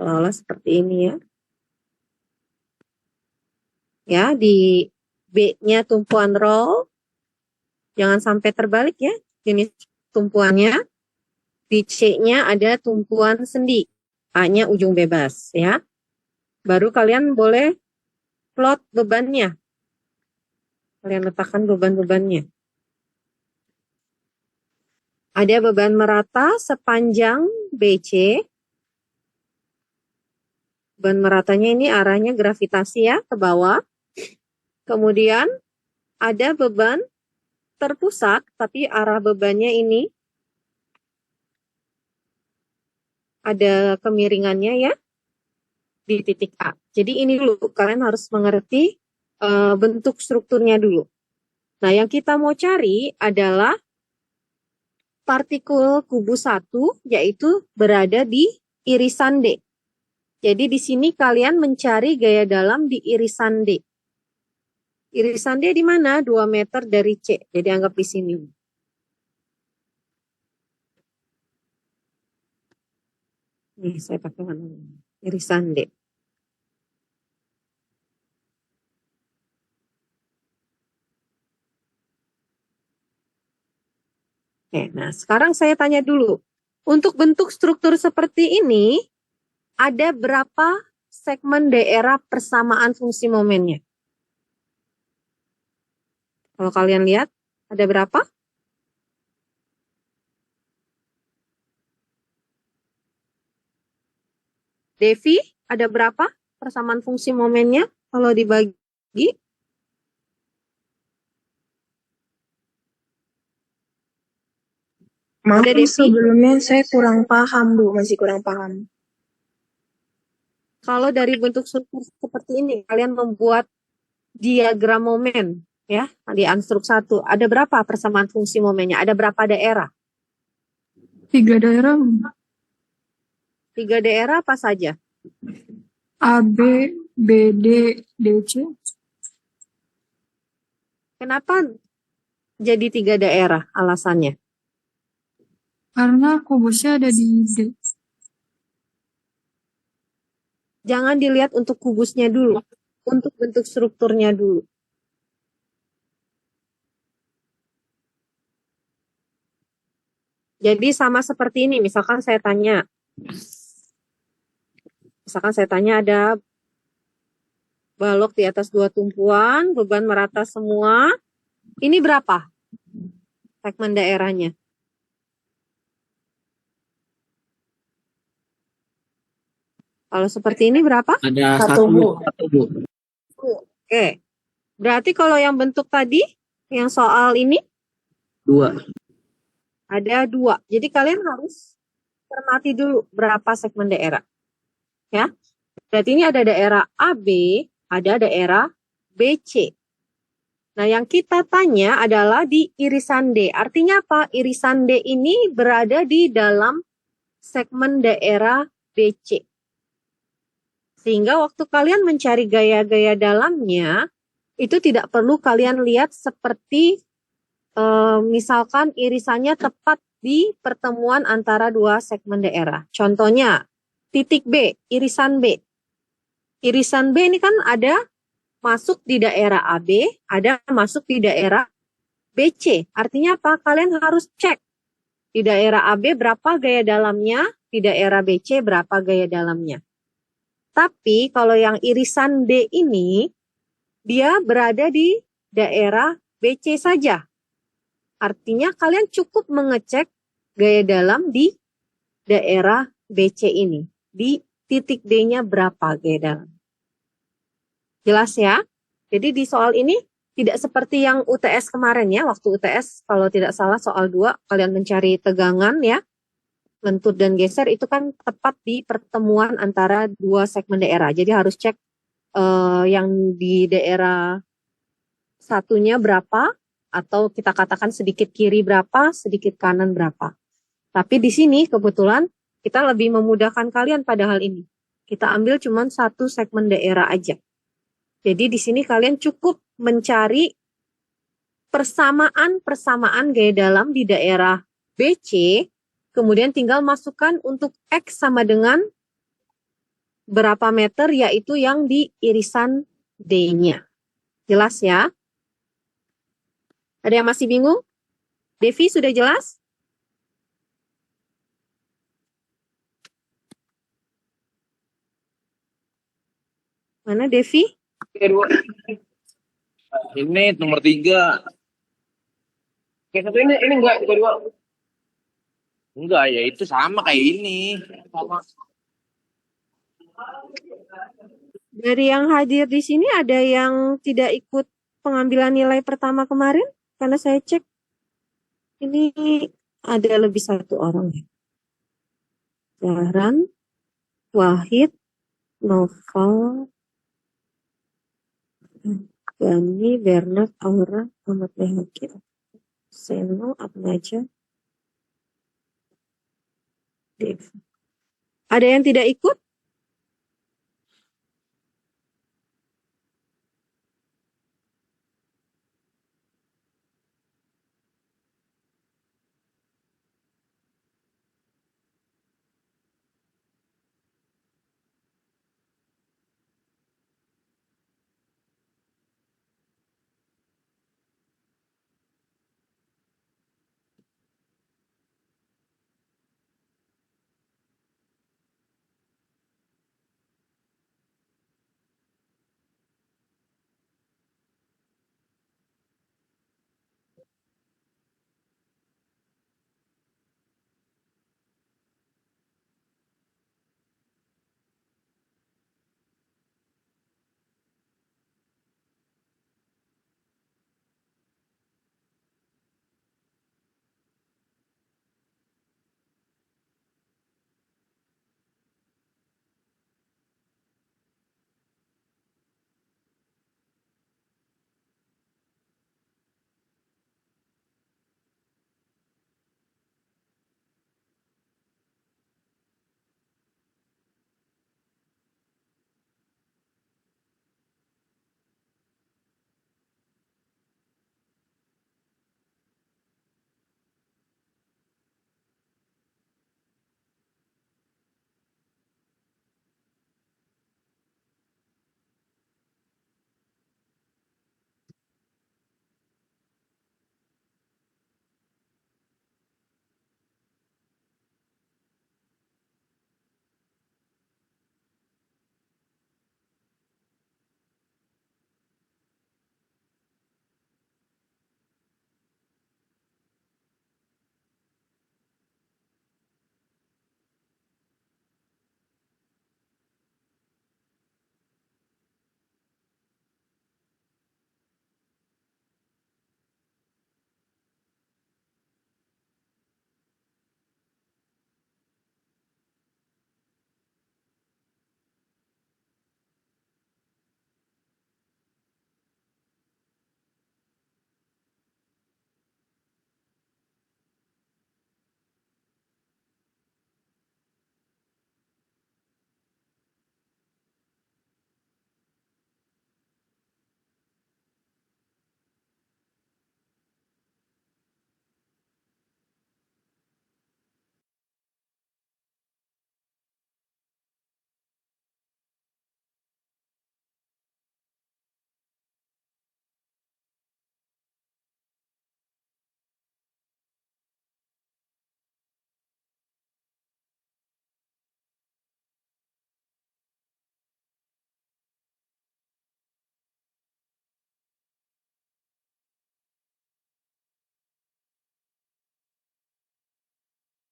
Seolah seperti ini ya. Ya, di B-nya tumpuan roll. Jangan sampai terbalik ya jenis tumpuannya. Di C-nya ada tumpuan sendi. A-nya ujung bebas ya. Baru kalian boleh plot bebannya. Kalian letakkan beban-bebannya. Ada beban merata sepanjang BC. Beban meratanya ini arahnya gravitasi ya ke bawah. Kemudian ada beban terpusat, tapi arah bebannya ini ada kemiringannya ya di titik A. Jadi ini dulu kalian harus mengerti bentuk strukturnya dulu. Nah, yang kita mau cari adalah partikel kubus 1, yaitu berada di irisan D. Jadi di sini kalian mencari gaya dalam di irisan D. Irisan D di mana? 2 meter dari C. Jadi anggap di sini. Nih, saya pakai warna irisan D. Oke, nah sekarang saya tanya dulu. Untuk bentuk struktur seperti ini, ada berapa segmen daerah persamaan fungsi momennya? Kalau kalian lihat, ada berapa? Devi, ada berapa persamaan fungsi momennya kalau dibagi? Maaf, Ada Devi? sebelumnya saya kurang paham, Bu. Masih kurang paham. Kalau dari bentuk struktur seperti ini, kalian membuat diagram momen, ya, di Unstruk 1. Ada berapa persamaan fungsi momennya? Ada berapa daerah? 3 daerah. 3 daerah apa saja? AB, BD, DC. Kenapa jadi 3 daerah alasannya? Karena kubusnya ada di D. Jangan dilihat untuk kubusnya dulu, untuk bentuk strukturnya dulu. Jadi sama seperti ini, misalkan saya tanya ada balok di atas 2 tumpuan, beban merata semua. Ini berapa segmen daerahnya? Kalau seperti ini berapa? Ada 1, Bu. Oke. Berarti kalau yang bentuk tadi, yang soal ini? 2. Ada 2. Jadi kalian harus cermati dulu berapa segmen daerah. Ya. Berarti ini ada daerah AB, ada daerah BC. Nah, yang kita tanya adalah di irisan D. Artinya apa? Irisan D ini berada di dalam segmen daerah BC. Sehingga waktu kalian mencari gaya-gaya dalamnya, itu tidak perlu kalian lihat seperti misalkan irisannya tepat di pertemuan antara 2 segmen daerah. Contohnya, titik B, irisan B. Irisan B ini kan ada masuk di daerah AB, ada masuk di daerah BC. Artinya apa? Kalian harus cek di daerah AB berapa gaya dalamnya, di daerah BC berapa gaya dalamnya. Tapi kalau yang irisan D ini, dia berada di daerah BC saja. Artinya kalian cukup mengecek gaya dalam di daerah BC ini. Di titik D-nya berapa gaya dalam. Jelas ya? Jadi di soal ini tidak seperti yang UTS kemarin ya. Waktu UTS kalau tidak salah soal 2 kalian mencari tegangan ya. Lentur dan geser itu kan tepat di pertemuan antara 2 segmen daerah. Jadi harus cek yang di daerah satunya berapa, atau kita katakan sedikit kiri berapa, sedikit kanan berapa. Tapi di sini kebetulan kita lebih memudahkan kalian pada hal ini. Kita ambil cuma 1 segmen daerah aja. Jadi di sini kalian cukup mencari persamaan gaya dalam di daerah BC, kemudian tinggal masukkan untuk X sama dengan berapa meter, yaitu yang di irisan D-nya. Jelas ya? Ada yang masih bingung? Devi, sudah jelas? Mana Devi? Ini nomor 3. Yang satu ini enggak, kedua. Enggak, ya itu sama kayak ini. Dari yang hadir di sini ada yang tidak ikut pengambilan nilai pertama kemarin? Karena saya cek ini ada lebih satu orang. Zahran, Wahid, Noval, Gani, Bernard, Aura, Ahmad Lehaki, Seno, Atmaja, Dev. Ada yang tidak ikut?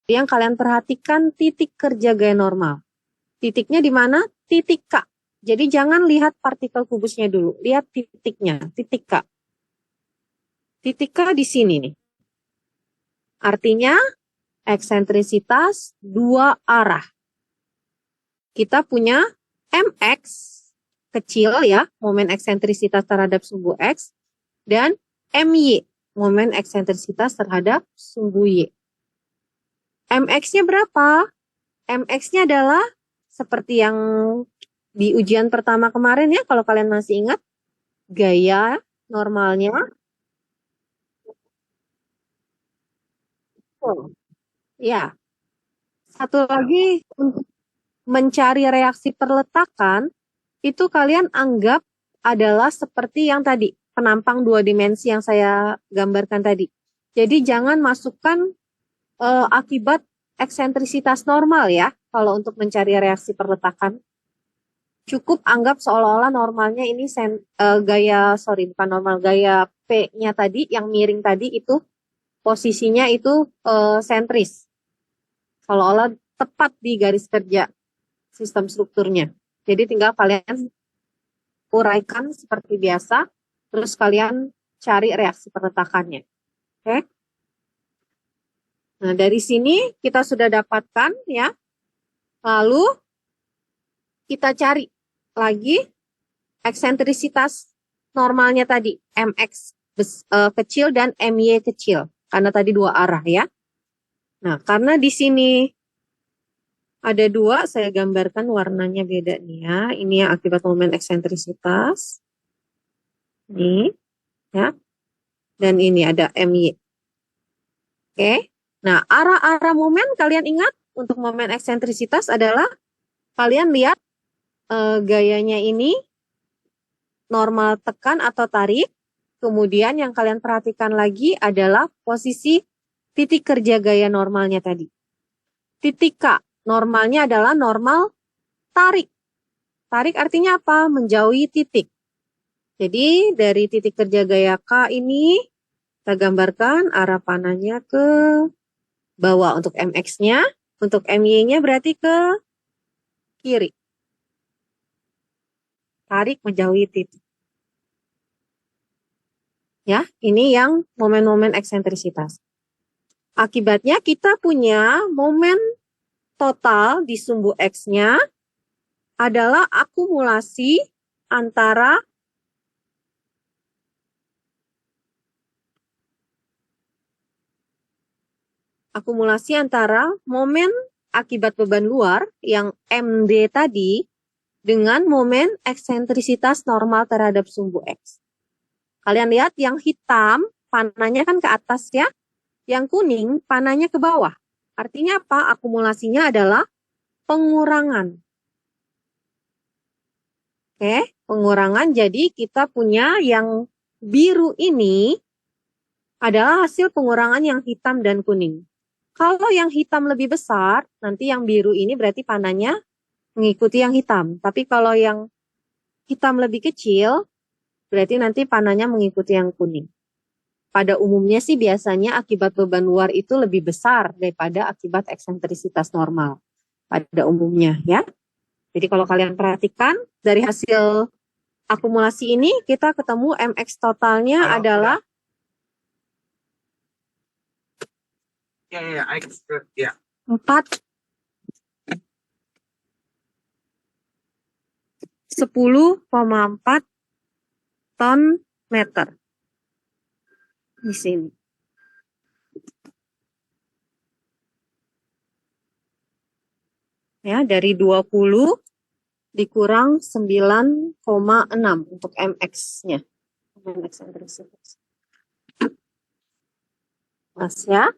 Yang kalian perhatikan titik kerja gaya normal. Titiknya di mana? Titik K. Jadi jangan lihat partikel kubusnya dulu, lihat titiknya, titik K. Titik K di sini nih. Artinya eksentrisitas dua arah. Kita punya mx kecil ya, momen eksentrisitas terhadap sumbu x, dan my, momen eksentrisitas terhadap sumbu y. Mx-nya berapa? Mx-nya adalah seperti yang di ujian pertama kemarin ya, kalau kalian masih ingat, gaya normalnya. Oh, ya, satu lagi untuk mencari reaksi perletakan, itu kalian anggap adalah seperti yang tadi, penampang dua dimensi yang saya gambarkan tadi. Jadi jangan masukkan akibat eksentrisitas normal ya, kalau untuk mencari reaksi perletakan. Cukup anggap seolah-olah normalnya ini bukan normal, gaya P-nya tadi, yang miring tadi itu posisinya itu sentris. Seolah-olah tepat di garis kerja sistem strukturnya. Jadi tinggal kalian uraikan seperti biasa, terus kalian cari reaksi perletakannya. Oke? Nah, dari sini kita sudah dapatkan ya. Lalu kita cari lagi eksentrisitas normalnya tadi, mx kecil dan my kecil, karena tadi dua arah ya. Nah, karena di sini ada dua, saya gambarkan warnanya beda nih ya. Ini yang akibat momen eksentrisitas. Ini ya. Dan ini ada my. Oke. Nah, arah-arah momen kalian ingat untuk momen eksentrisitas adalah kalian lihat gayanya ini normal tekan atau tarik. Kemudian yang kalian perhatikan lagi adalah posisi titik kerja gaya normalnya tadi. Titik K normalnya adalah normal tarik. Tarik artinya apa? Menjauhi titik. Jadi dari titik kerja gaya K ini kita gambarkan arah panahnya ke bawah untuk mx-nya. Untuk my-nya berarti ke kiri. Tarik menjauhi titik. Ya, ini yang momen-momen eksentrisitas. Akibatnya kita punya momen total di sumbu X-nya adalah akumulasi antara momen akibat beban luar yang MD tadi dengan momen eksentrisitas normal terhadap sumbu X. Kalian lihat yang hitam panahnya kan ke atas ya, yang kuning panahnya ke bawah. Artinya apa? Akumulasinya adalah pengurangan. Oke, pengurangan. Jadi kita punya yang biru ini adalah hasil pengurangan yang hitam dan kuning. Kalau yang hitam lebih besar, nanti yang biru ini berarti panahnya mengikuti yang hitam. Tapi kalau yang hitam lebih kecil, berarti nanti panahnya mengikuti yang kuning. Pada umumnya sih biasanya akibat beban luar itu lebih besar daripada akibat eksentrisitas normal. Pada umumnya ya. Jadi kalau kalian perhatikan dari hasil akumulasi ini kita ketemu mx totalnya adalah Ya, ya. 4 10,4 ton meter di sini. Ya, dari 20 dikurang 9,6 untuk mx-nya. Mas ya.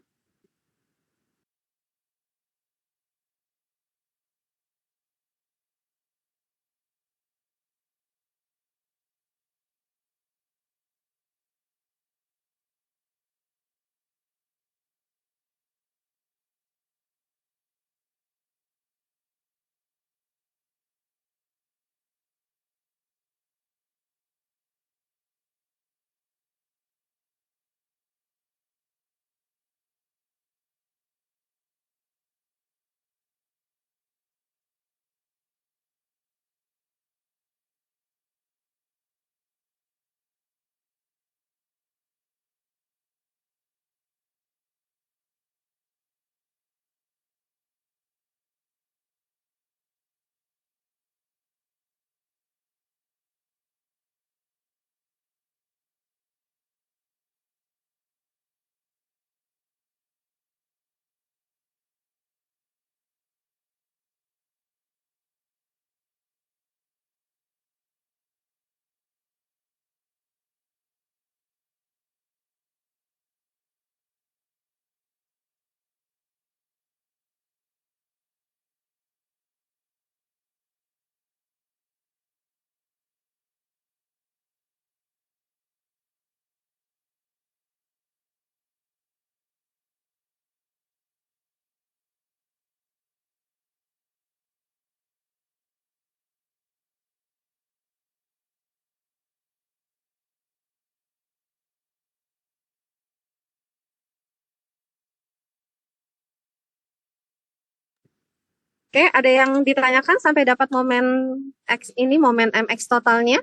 Oke, ada yang ditanyakan sampai dapat momen X ini, momen MX totalnya?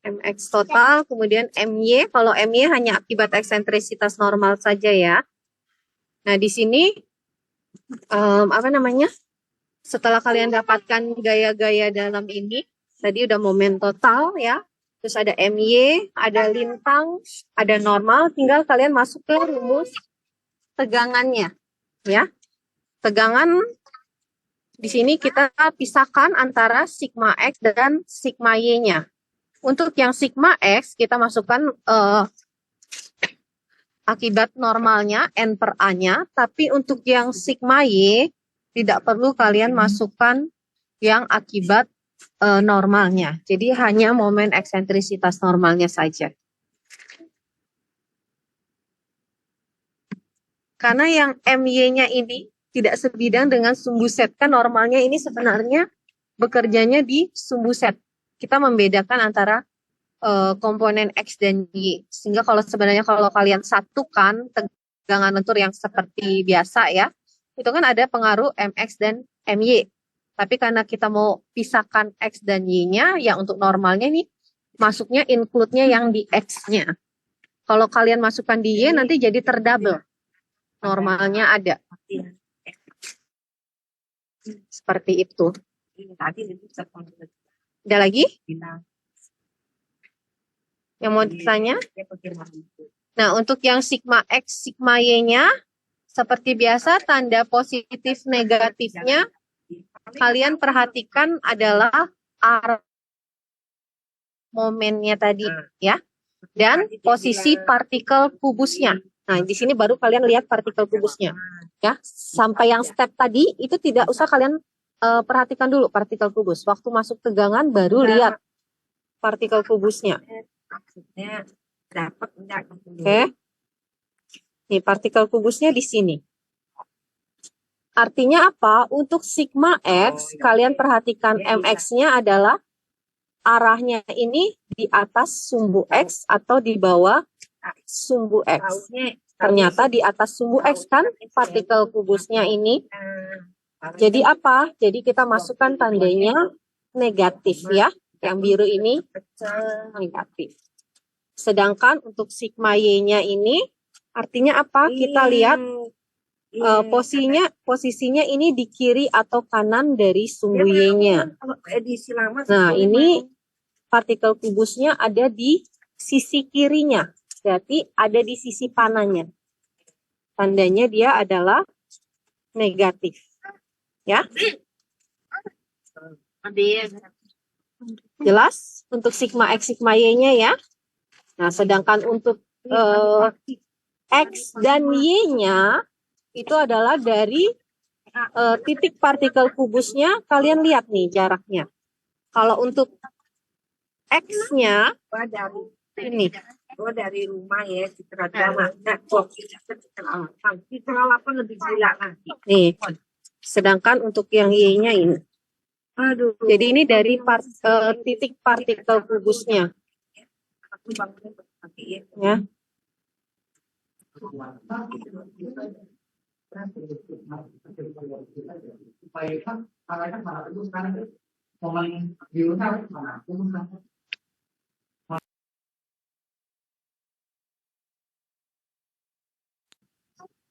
MX total, kemudian MY. Kalau MY hanya akibat eksentrisitas normal saja ya. Nah, di sini apa namanya? Setelah kalian dapatkan gaya-gaya dalam ini, tadi udah momen total ya. Terus ada MY, ada lintang, ada normal, tinggal kalian masuk ke rumus tegangannya ya. Tegangan di sini kita pisahkan antara sigma X dan sigma Y-nya. Untuk yang sigma X kita masukkan akibat normalnya N per A-nya, tapi untuk yang sigma Y tidak perlu kalian masukkan yang akibat normalnya. Jadi hanya momen eksentrisitas normalnya saja. Karena yang MY-nya ini tidak sebidang dengan sumbu set. Kan normalnya ini sebenarnya bekerjanya di sumbu set. Kita membedakan antara komponen X dan Y. Sehingga sebenarnya kalau kalian satukan tegangan lentur yang seperti biasa ya, itu kan ada pengaruh MX dan MY. Tapi karena kita mau pisahkan X dan Y-nya, ya untuk normalnya nih, masuknya include-nya yang di X-nya. Kalau kalian masukkan di Y, nanti jadi terdouble. Normalnya ada. Seperti itu. Ada lagi? Yang mau ditanya? Nah, untuk yang sigma X, sigma Y-nya, seperti biasa, tanda positif negatifnya, kalian perhatikan adalah arah momennya tadi, ya. Dan posisi partikel kubusnya. Nah, di sini baru kalian lihat partikel kubusnya. Ya, sampai yang step tadi, itu tidak usah kalian perhatikan dulu partikel kubus. Waktu masuk tegangan, baru lihat partikel kubusnya. Maksudnya dapat enggak? Oke. Nih, partikel kubusnya di sini. Artinya apa? Untuk sigma X, kalian perhatikan MX-nya adalah arahnya ini di atas sumbu X atau di bawah sumbu X. Ternyata di atas sumbu X kan partikel kubusnya ini. Jadi apa? Jadi kita masukkan tandanya negatif ya. Yang biru ini negatif. Sedangkan untuk sigma Y-nya ini artinya apa? Kita lihat posisinya ini di kiri atau kanan dari sumbu Y-nya. Nah, ini partikel kubusnya ada di sisi kirinya. Berarti ada di sisi panahnya. Tandanya dia adalah negatif. Ya. Jelas? Untuk sigma X, sigma Y-nya ya. Nah, sedangkan untuk X dan Y-nya itu adalah dari titik partikel kubusnya, kalian lihat nih jaraknya. Kalau untuk X-nya, ini. Dari rumah ya, Citra Dama. Citra 8 lebih gila nanti. Nih, sedangkan untuk yang Y-nya ini. Aduh. Jadi ini dari titik partikel kubusnya. Ya.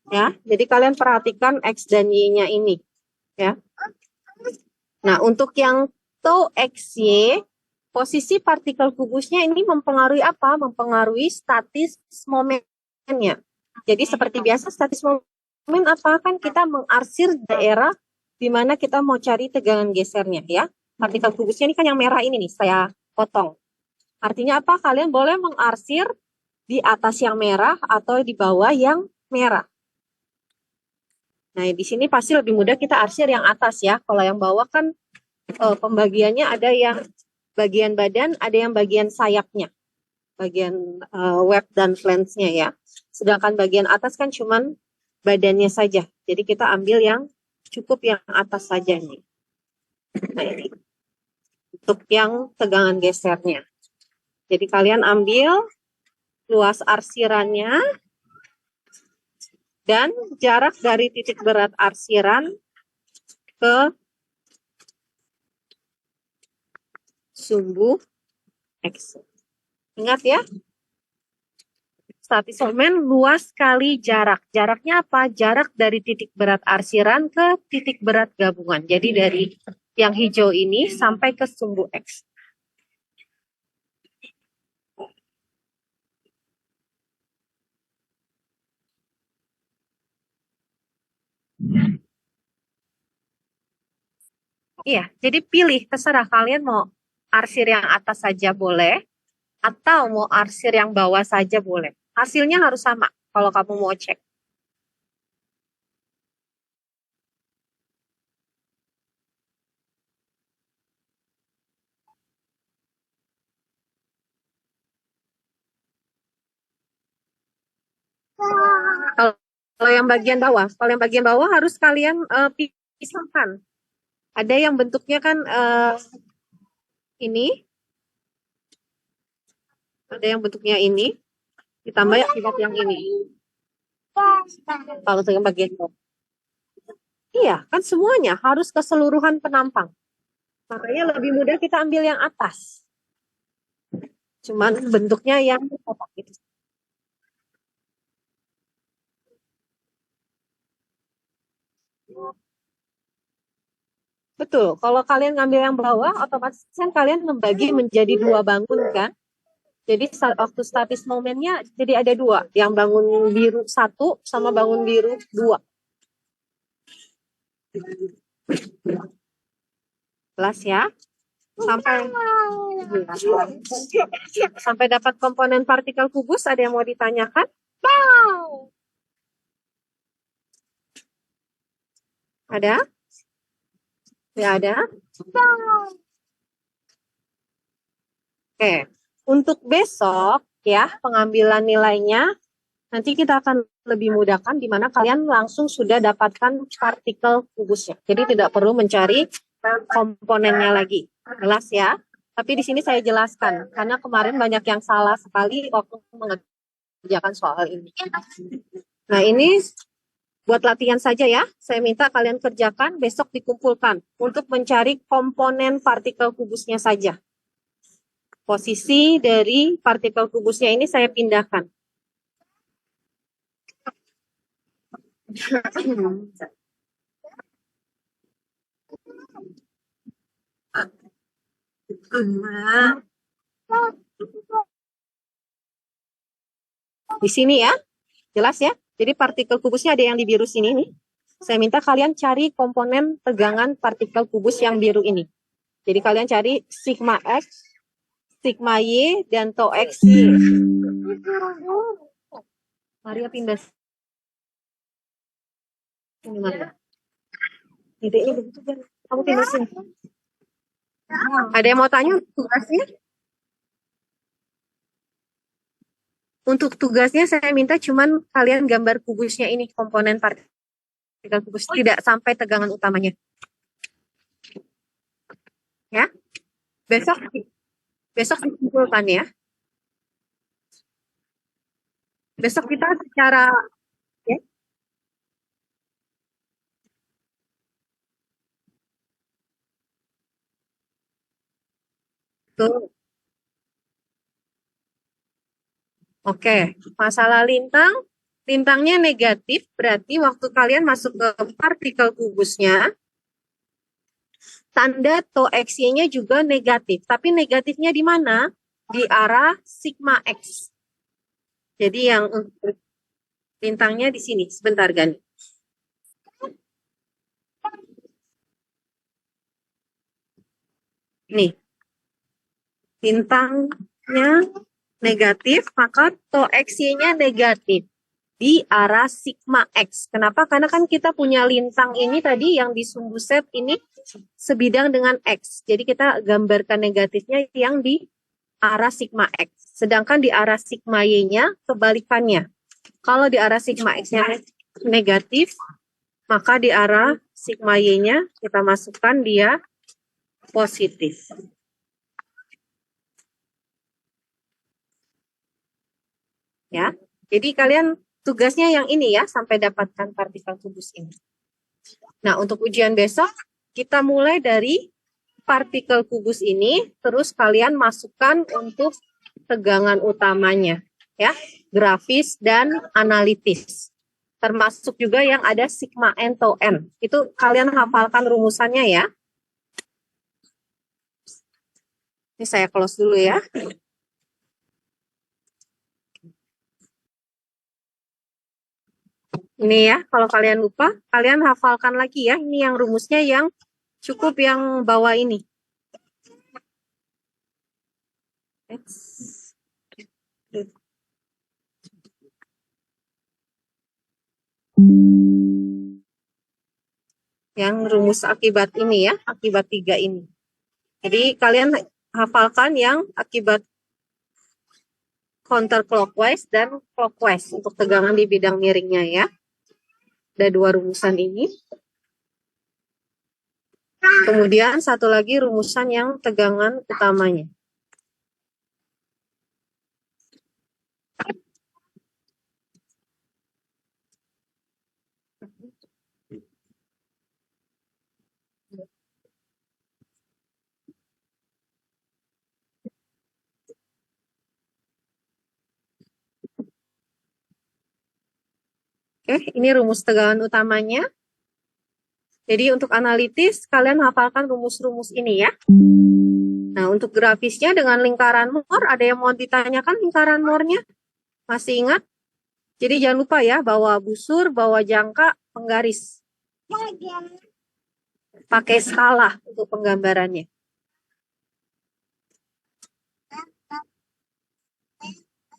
Ya, jadi kalian perhatikan X dan Y-nya ini, ya. Nah, untuk yang tau XY, posisi partikel kubusnya ini mempengaruhi apa? Mempengaruhi statis momennya. Jadi seperti biasa statis momen apa? Kan kita mengarsir daerah di mana kita mau cari tegangan gesernya, ya. Partikel kubusnya ini kan yang merah ini nih, saya potong. Artinya apa? Kalian boleh mengarsir di atas yang merah atau di bawah yang merah. Nah, di sini pasti lebih mudah kita arsir yang atas ya. Kalau yang bawah kan pembagiannya ada yang bagian badan, ada yang bagian sayapnya. Bagian web dan flange-nya ya. Sedangkan bagian atas kan cuman badannya saja. Jadi kita ambil yang cukup yang atas saja nih. Nah, ini. Untuk yang tegangan gesernya. Jadi kalian ambil luas arsirannya. dan jarak dari titik berat arsiran ke sumbu X. Ingat ya, statis momen luas kali jarak. Jaraknya apa? Jarak dari titik berat arsiran ke titik berat gabungan. Jadi dari yang hijau ini sampai ke sumbu X. Iya, jadi pilih, terserah kalian mau arsir yang atas saja boleh, atau mau arsir yang bawah saja boleh. Hasilnya harus sama kalau kamu mau cek. Kalau yang bagian bawah, harus kalian pisahkan. Ada yang bentuknya kan ini, ada yang bentuknya ini, ditambah akibat yang ini. Kalau yang bagian bawah. Iya, kan semuanya harus keseluruhan penampang. Makanya lebih mudah kita ambil yang atas. Cuman bentuknya yang kotak gitu. Betul, kalau kalian ngambil yang bawah, otomatis kan kalian membagi menjadi dua bangun kan. Jadi waktu statis momennya jadi ada dua, yang bangun biru 1 sama bangun biru 2. Jelas ya? Sampai dapat komponen partikel kubus, ada yang mau ditanyakan? Ada? Ya ada? Oke, untuk besok ya pengambilan nilainya nanti kita akan lebih mudahkan di mana kalian langsung sudah dapatkan partikel kubusnya. Jadi tidak perlu mencari komponennya lagi. Jelas ya? Tapi di sini saya jelaskan karena kemarin banyak yang salah sekali waktu mengerjakan soal ini. Nah, ini buat latihan saja ya. Saya minta kalian kerjakan, besok dikumpulkan untuk mencari komponen partikel kubusnya saja. Posisi dari partikel kubusnya ini saya pindahkan. Di sini ya, jelas ya. Jadi partikel kubusnya ada yang di biru sini nih. Saya minta kalian cari komponen tegangan partikel kubus yang biru ini. Jadi kalian cari sigma X, sigma Y, dan tau X. Maria pindah. Ini Maria. Ini begitu kan. Kamu pindah sini. Ada yang mau tanya tugasnya? Untuk tugasnya saya minta cuman kalian gambar kubusnya ini, komponen partikel kubus, tidak sampai tegangan utamanya. Ya. Besok dikumpulkan ya. Besok kita secara ya. Tuh. Oke, masalah lintang, lintangnya negatif, berarti waktu kalian masuk ke partikel kubusnya, tanda tau X-nya juga negatif. Tapi negatifnya di mana? Di arah sigma X. Jadi yang lintangnya di sini. Sebentar, Gani. Nih. Lintangnya negatif, maka tau X-nya negatif di arah sigma X. Kenapa? Karena kan kita punya lintang ini tadi yang di sumbu set ini sebidang dengan X. Jadi kita gambarkan negatifnya yang di arah sigma X. Sedangkan di arah sigma Y-nya kebalikannya. Kalau di arah sigma X-nya negatif, maka di arah sigma Y-nya kita masukkan dia positif. Ya, jadi kalian tugasnya yang ini ya, sampai dapatkan partikel kubus ini. Nah, untuk ujian besok, kita mulai dari partikel kubus ini, terus kalian masukkan untuk tegangan utamanya, ya, grafis dan analitis. Termasuk juga yang ada sigma n to n. Itu kalian hafalkan rumusannya ya. Ini saya close dulu ya. Ini ya, kalau kalian lupa, kalian hafalkan lagi ya. Ini yang rumusnya yang cukup yang bawah ini. Yang rumus akibat ini ya, akibat 3 ini. Jadi kalian hafalkan yang akibat counterclockwise dan clockwise untuk tegangan di bidang miringnya ya. Ada 2 rumusan ini. Kemudian satu lagi rumusan yang tegangan utamanya. Oke, ini rumus tegangan utamanya. Jadi untuk analitis, kalian hafalkan rumus-rumus ini ya. Nah, untuk grafisnya dengan lingkaran Moore, ada yang mau ditanyakan lingkaran Moore-nya? Masih ingat? Jadi jangan lupa ya, bawa busur, bawa jangka, penggaris. Pakai skala untuk penggambarannya.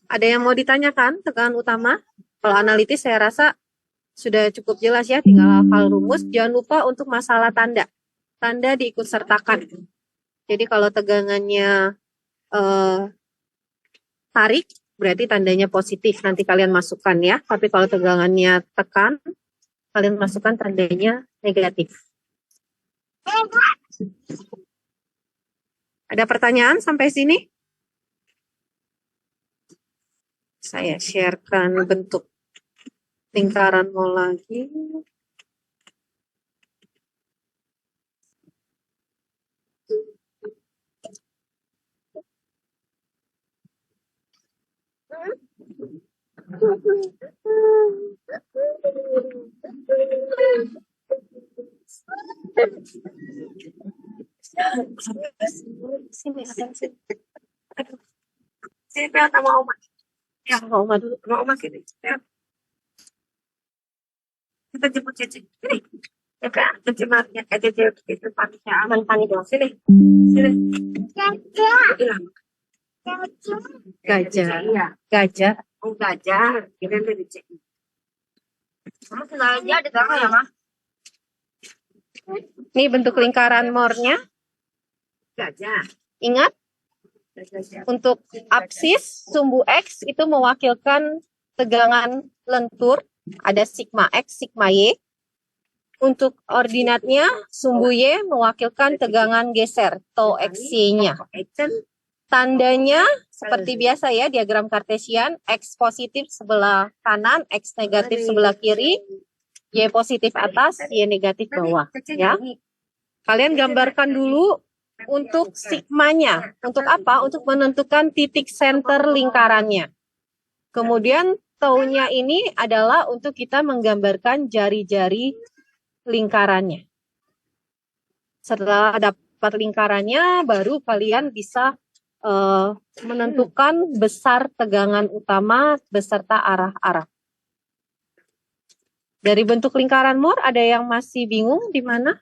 Ada yang mau ditanyakan tegangan utama? Kalau analitis saya rasa sudah cukup jelas ya, tinggal hafal rumus. Jangan lupa untuk masalah tanda. Tanda diikut sertakan. Jadi kalau tegangannya tarik, berarti tandanya positif. Nanti kalian masukkan ya. Tapi kalau tegangannya tekan, kalian masukkan tandanya negatif. Ada pertanyaan sampai sini? Saya sharekan bentuk lingkaran Moore lagi. Sini, sini. Sini, sama Oma. Ya, sama Oma dulu. Sama Oma sini. Kita jemput Cece. Sini. Ya kan, Cece Maria. Cece itu panisnya aman, panis doang. Sini. Sini. Hilang. Gajah. Iya. Gajah. Oh, gajah. Kira dari Cece. Kamu tinggal aja di tengah ya, Ma? Ini bentuk lingkaran Moore-nya. Gajah. Ingat? Untuk apsis, sumbu X itu mewakilkan tegangan lentur. Ada sigma X, sigma Y. Untuk ordinatnya, sumbu Y mewakilkan tegangan geser, tau XY-nya. Tandanya seperti biasa ya, diagram kartesian, X positif sebelah kanan, X negatif sebelah kiri, Y positif atas, Y negatif bawah. Ya. Kalian gambarkan dulu untuk sigmanya. Untuk apa? Untuk menentukan titik center lingkarannya. Kemudian taunya ini adalah untuk kita menggambarkan jari-jari lingkarannya. Setelah dapat lingkarannya, baru kalian bisa menentukan besar tegangan utama beserta arah-arah. Dari bentuk lingkaran Moore, ada yang masih bingung di mana?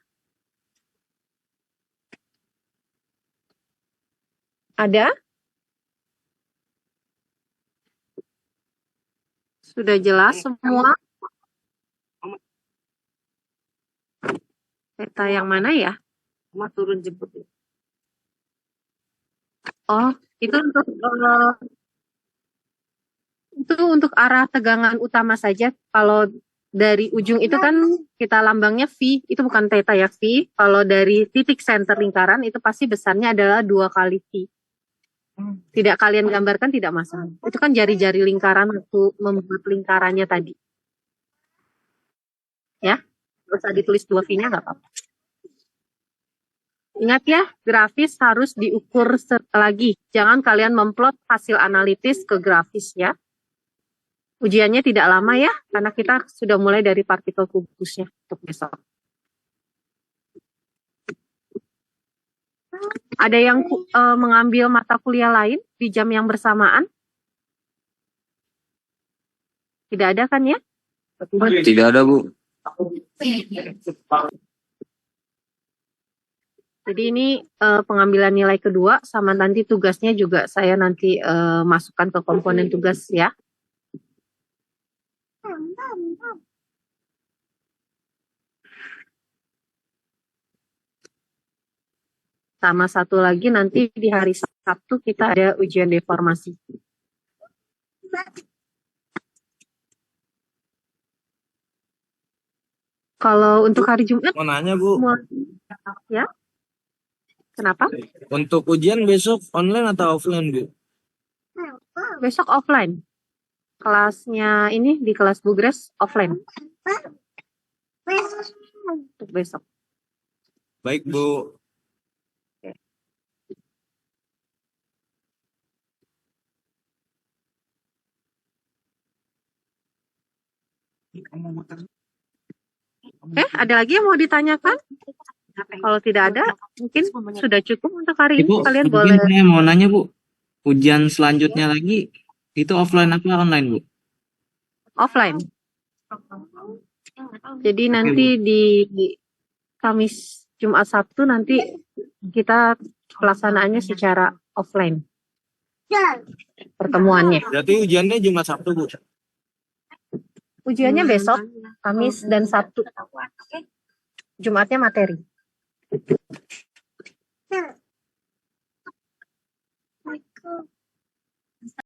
Ada? Sudah jelas semua? Peta yang mana ya? Mau turun jemput. Oh, itu untuk arah tegangan utama saja. Kalau dari ujung itu kan kita lambangnya V, itu bukan theta ya, V. Kalau dari titik center lingkaran itu pasti besarnya adalah 2 kali V. Tidak kalian gambarkan tidak masalah. Itu kan jari-jari lingkaran waktu membuat lingkarannya tadi. Ya, nggak usah ditulis 2V-nya nggak apa-apa. Ingat ya, grafis harus diukur lagi. Jangan kalian memplot hasil analitis ke grafis ya. Ujiannya tidak lama ya, karena kita sudah mulai dari partikel kubusnya untuk besok. Ada yang mengambil mata kuliah lain di jam yang bersamaan? Tidak ada kan ya? Tidak ada, Bu. Jadi ini pengambilan nilai kedua, sama nanti tugasnya juga saya nanti masukkan ke komponen tugas ya. Sama satu lagi nanti di hari Sabtu kita ada ujian deformasi. Kalau untuk hari Jumat, Mau nanya, Bu. ya, kenapa? Untuk ujian besok online atau offline, Bu? Besok offline. Kelasnya ini di kelas Bu Grace offline. Untuk besok. Baik, Bu. Oke, ada lagi yang mau ditanyakan? Kalau tidak ada, mungkin sudah cukup untuk hari ini. Ibu, Kalian mungkin boleh saya mau nanya, Bu. Ujian selanjutnya lagi, itu offline apa online, Bu? offline. Jadi nanti di Kamis, Jumat, Sabtu nanti kita pelaksanaannya secara offline. Pertemuannya. Berarti ujiannya Jumat Sabtu, Bu. Ujiannya besok, Kamis dan Sabtu. Jumatnya materi.